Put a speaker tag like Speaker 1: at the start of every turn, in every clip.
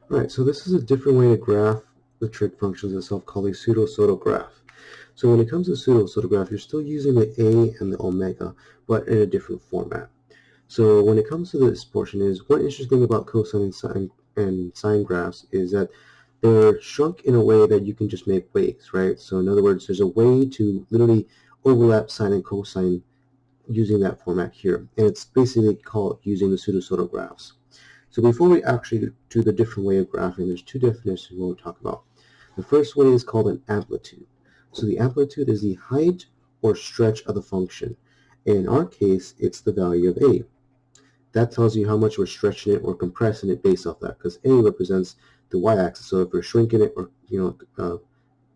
Speaker 1: All right, so this is a different way to graph the trig functions itself called a pseudo-pseudo graph. So when it comes to pseudo-pseudo graph, you're still using the a and the omega, but in a different format. So when it comes to this portion is one interesting thing about cosine and sine graphs is that they're shrunk in a way that you can just make waves, right? So in other words, there's a way to literally overlap sine and cosine using that format here. And it's basically called using the pseudo-pseudo graphs. So before we actually do the different way of graphing, there's two definitions we'll talk about. The first one is called an amplitude. So the amplitude is the height or stretch of the function. In our case, it's the value of a. That tells you how much we're stretching it or compressing it based off that, because a represents the y-axis. So if we're shrinking it or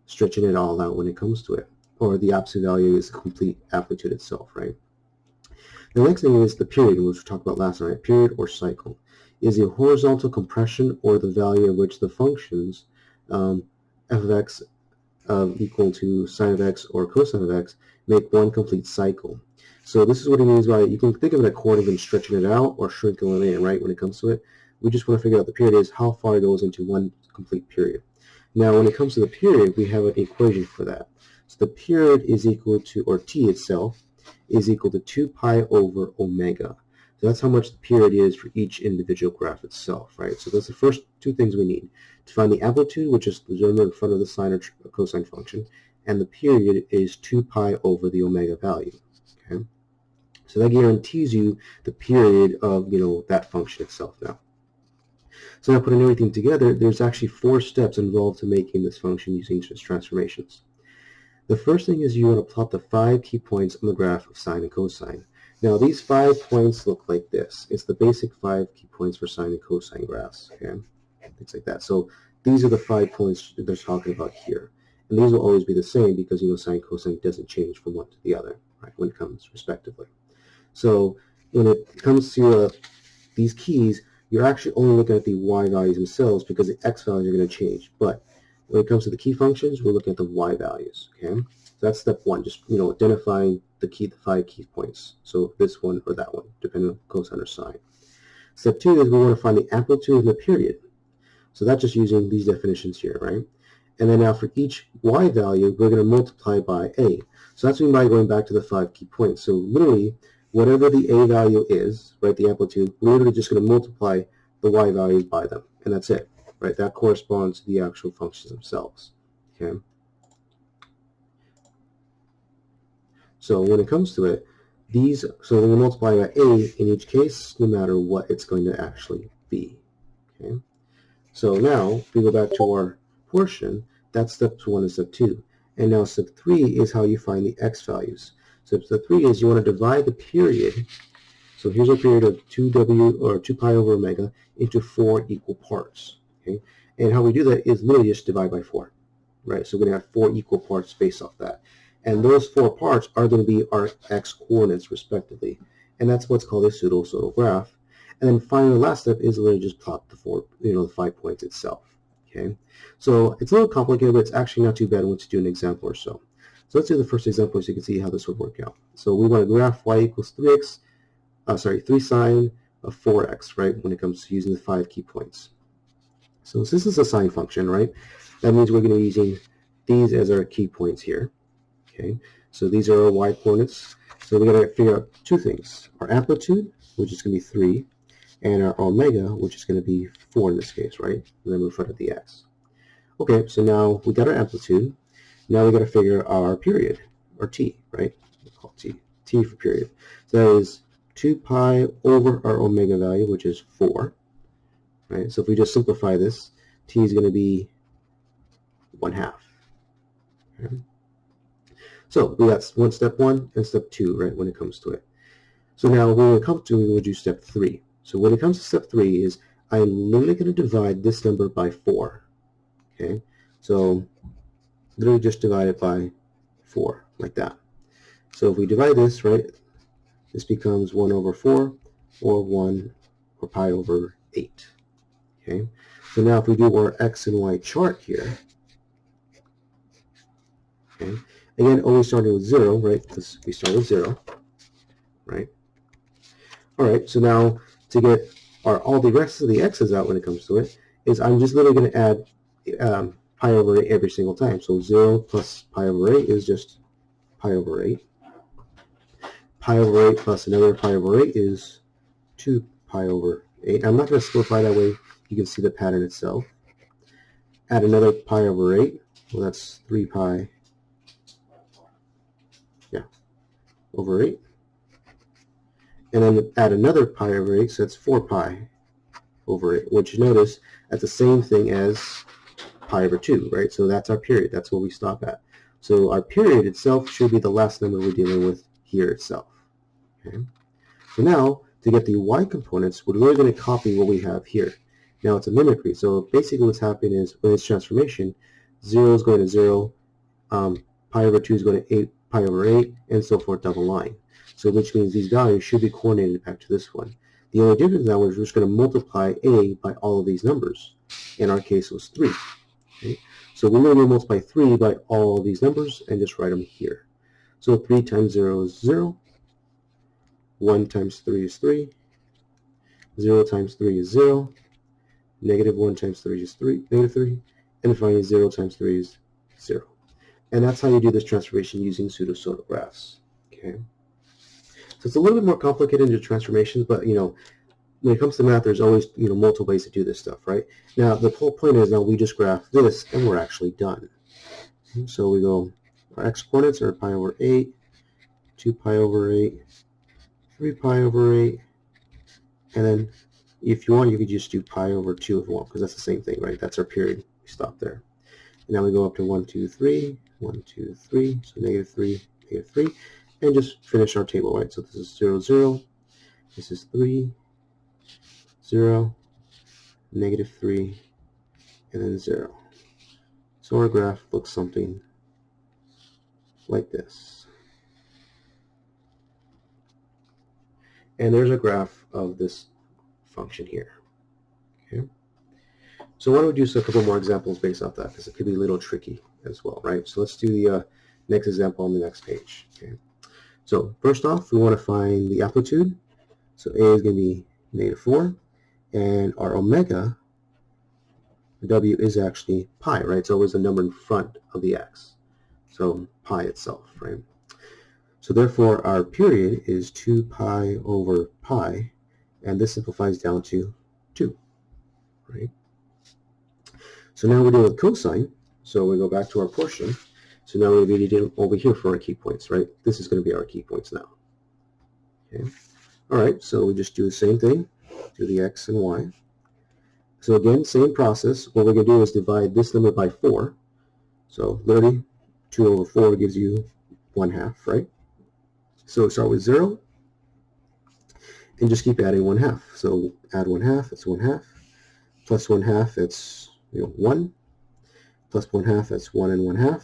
Speaker 1: stretching it all out when it comes to it, or the absolute value is the complete amplitude itself, right? The next thing is the period, which we talked about last night. Period or cycle is the horizontal compression or the value at which the functions f of x equal to sine of x or cosine of x make one complete cycle. So this is what it means by, you can think of it according to stretching it out or shrinking it in, right, when it comes to it. We just want to figure out the period is how far it goes into one complete period. Now when it comes to the period, we have an equation for that. So the period is equal to, or t itself, is equal to 2 pi over omega. So that's how much the period is for each individual graph itself, right? So that's the first two things we need. To find the amplitude, which is the number in front of the sine or cosine function, and the period is 2 pi over the omega value, okay? So that guarantees you the period of, that function itself now. So now putting everything together, there's actually 4 steps involved to making this function using just transformations. The first thing is you want to plot the 5 key points on the graph of sine and cosine. Now these 5 points look like this. It's the basic 5 key points for sine and cosine graphs, okay? Things like that. So these are the 5 points that they're talking about here. And these will always be the same because, sine and cosine doesn't change from one to the other, right, when it comes respectively. So when it comes to these keys, you're actually only looking at the y values themselves because the x values are going to change. But when it comes to the key functions, we're looking at the y values, okay? So that's step 1, just, identifying the 5 key points. So this one or that one, depending on cosine or sine. Step 2 is we want to find the amplitude and the period. So that's just using these definitions here, right? And then now for each y value, we're going to multiply by a. So that's what we mean by going back to the 5 key points. So literally, whatever the a value is, right, the amplitude, we're literally just going to multiply the y values by them, and that's it, right? That corresponds to the actual functions themselves, okay? So when it comes to it, so when we multiply by a in each case, no matter what it's going to actually be, okay? So now, if we go back to our portion, that's step 1 and step 2. And now step 3 is how you find the x values. So step 3 is you want to divide the period. So here's our period of 2w, or 2 pi over omega, into 4 equal parts. Okay? And how we do that is literally just divide by 4. Right? So we're going to have 4 equal parts based off that. And those 4 parts are going to be our x coordinates respectively. And that's what's called a pseudo-pseudo graph. And then finally, the last step is literally just plot the 5 points itself. Okay, so it's a little complicated, but it's actually not too bad once you do an example or so. So let's do the first example so you can see how this would work out. So we want to graph y equals 3 sine of 4x, right, when it comes to using the 5 key points. So since this is a sine function, right, that means we're going to be using these as our key points here. Okay, so these are our y coordinates. So we got to figure out 2 things: our amplitude, which is going to be 3, and our omega, which is going to be 4 in this case, right? And then we're in front of the x. Okay, so now we got our amplitude. Now we got to figure our period, or t, right? We'll call it t for period. So that is 2 pi over our omega value, which is 4, right? So if we just simplify this, t is going to be 1/2. Okay? So we got step 1 and step 2, right, when it comes to it. So now when it comes to it, we'll do step 3. So when it comes to step 3 is I'm literally going to divide this number by 4. Okay, so literally just divide it by 4, like that. So if we divide this, right, this becomes 1 over 4, or pi over 8. Okay, so now if we do our x and y chart here, okay, again, always starting with 0, right, because we start with 0, right? All right, so now to get all the rest of the x's out when it comes to it, is I'm just literally going to add pi over 8 every single time. So 0 plus pi over 8 is just pi over 8. Pi over 8 plus another pi over 8 is 2 pi over 8. I'm not going to simplify that way. You can see the pattern itself. Add another pi over 8. Well, that's 3 pi over 8. And then add another pi over 8, so that's 4 pi over 8, which you notice that's the same thing as pi over 2, right? So that's our period. That's where we stop at. So our period itself should be the last number we're dealing with here itself. Okay. So now, to get the y components, we're really going to copy what we have here. Now it's a mimicry. So basically what's happening is when it's transformation, 0 is going to 0, pi over 2 is going to 8 pi over 8, and so forth down the line. So which means these values should be coordinated back to this one. The only difference now is we're just going to multiply a by all of these numbers. In our case, it was 3. Okay? So we're going to multiply 3 by all of these numbers and just write them here. So 3 times 0 is 0. 1 times 3 is 3. 0 times 3 is 0. Negative 1 times 3 is 3, negative 3. And finally, 0 times 3 is 0. And that's how you do this transformation using pseudo-SOTA graphs. Okay. So it's a little bit more complicated into transformations, but when it comes to math, there's always multiple ways to do this stuff, right? Now the whole point is now we just graph this and we're actually done. Okay, so we go, our x coordinates are pi over 8, 2 pi over 8, 3 pi over 8, and then if you want, you could just do pi over 2 if you want, because that's the same thing, right? That's our period. We stop there. And now we go up to 1, 2, 3, 1, 2, 3, so negative 3, negative 3. And just finish our table, right? So this is 0, 0. This is 3, 0, negative 3, and then 0. So our graph looks something like this. And there's a graph of this function here. Okay. So why don't we do a couple more examples based off that, because it could be a little tricky as well, right? So let's do the next example on the next page. Okay. So first off, we want to find the amplitude. So A is going to be negative 4, and our omega, W, is actually pi, right? It's always a number in front of the x. So pi itself, right? So therefore, our period is 2 pi over pi, and this simplifies down to 2, right? So now we're dealing with cosine. So we go back to our portion. So now we're going to be dealing over here for our key points, right? This is going to be our key points now. Okay. All right, so we just do the same thing, do the x and y. So again, same process. What we're going to do is divide this number by 4. So literally, 2 over 4 gives you 1/2, right? So start with 0, and just keep adding 1/2. So add 1/2, that's 1/2. Plus 1/2, that's 1. Plus 1/2, that's 1 and 1/2.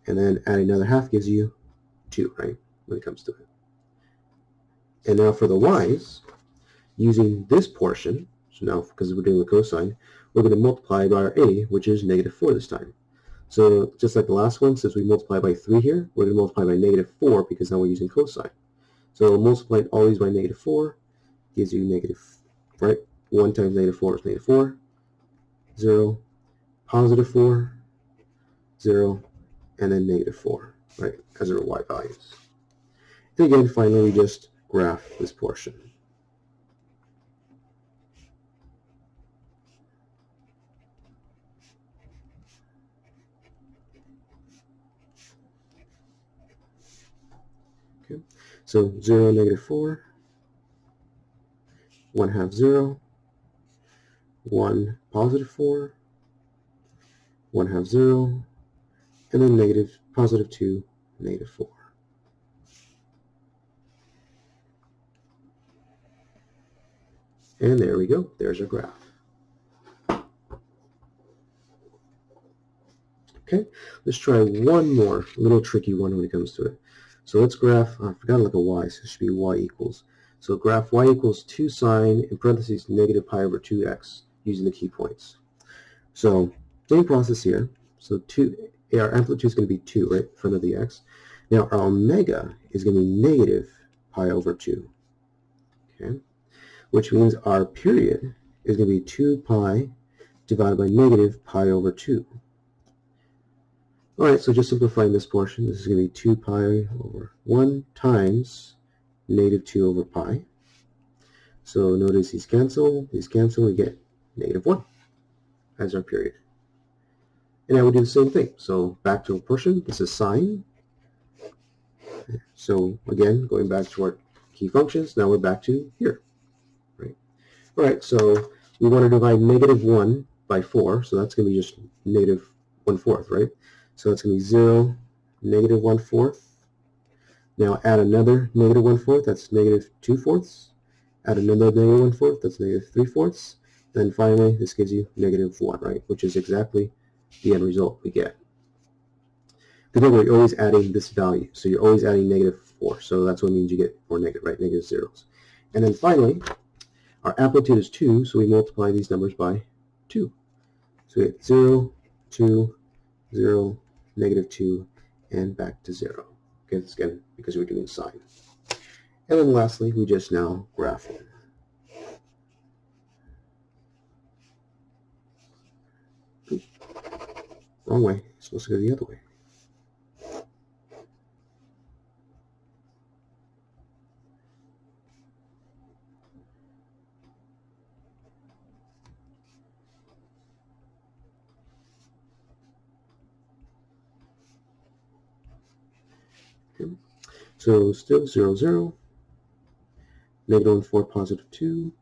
Speaker 1: And then adding another half gives you 2, right, when it comes to it. And now for the y's, using this portion, so now because we're doing the cosine, we're going to multiply by our a, which is negative 4 this time. So just like the last one, since we multiply by 3 here, we're going to multiply by negative 4 because now we're using cosine. So multiplying all these by negative 4 gives you negative, right? 1 times negative 4 is negative 4, 0, positive 4, 0, and then negative 4, right, as our y values. And again, finally, we just graph this portion. Okay, so 0, negative 4, 1/2, 0, 1, positive 4, 1/2, 0, and then negative, positive 2, negative 4. And there we go. There's our graph. Okay, let's try one more little tricky one when it comes to it. So let's graph, I forgot to look at y, so it should be y equals. So graph y equals 2 sine, in parentheses, negative pi over 2x, using the key points. So same process here. So our amplitude is going to be 2, right, in front of the x. Now our omega is going to be negative pi over 2. Okay, which means our period is going to be 2 pi divided by negative pi over 2. All right, so just simplifying this portion, this is going to be 2 pi over 1 times negative 2 over pi. So notice these cancel, we get negative 1 as our period. And now we do the same thing. So back to a portion, this is sine. So again, going back to our key functions, now we're back to here. Right? All right, so we want to divide negative 1 by 4, so that's going to be just negative 1/4, right? So that's going to be 0, negative 1/4. Now add another negative 1/4, that's negative 2/4. Add another negative 1/4, that's negative 3/4. Then finally, this gives you negative 1, right? Which is exactly the end result we get. Remember, you're always adding this value. So you're always adding negative 4. So that's what means you get 4 negative, right? Negative zeros. And then finally, our amplitude is 2, so we multiply these numbers by 2. So we get 0, 2, 0, negative 2, and back to 0. Okay, this again, because we're doing sine. And then lastly, we just now graph it. Oops. Wrong way. It's supposed to go the other way. Okay. So still 0, 0, negative 1/4, positive 2,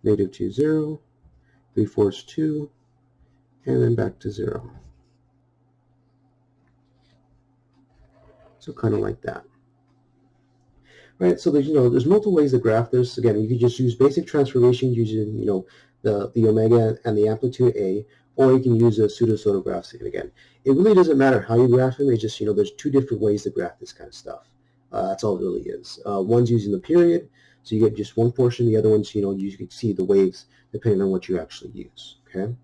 Speaker 1: negative 2, 0, 3/4, 2, and then back to 0. So kind of like that. Right, so there's multiple ways to graph this. Again, you could just use basic transformations using the omega and the amplitude A, or you can use a pseudo-graphs. And again, it really doesn't matter how you graph them. It's just there's two different ways to graph this kind of stuff. That's all it really is. One's using the period, so you get just one portion. The other one's you can see the waves depending on what you actually use. Okay.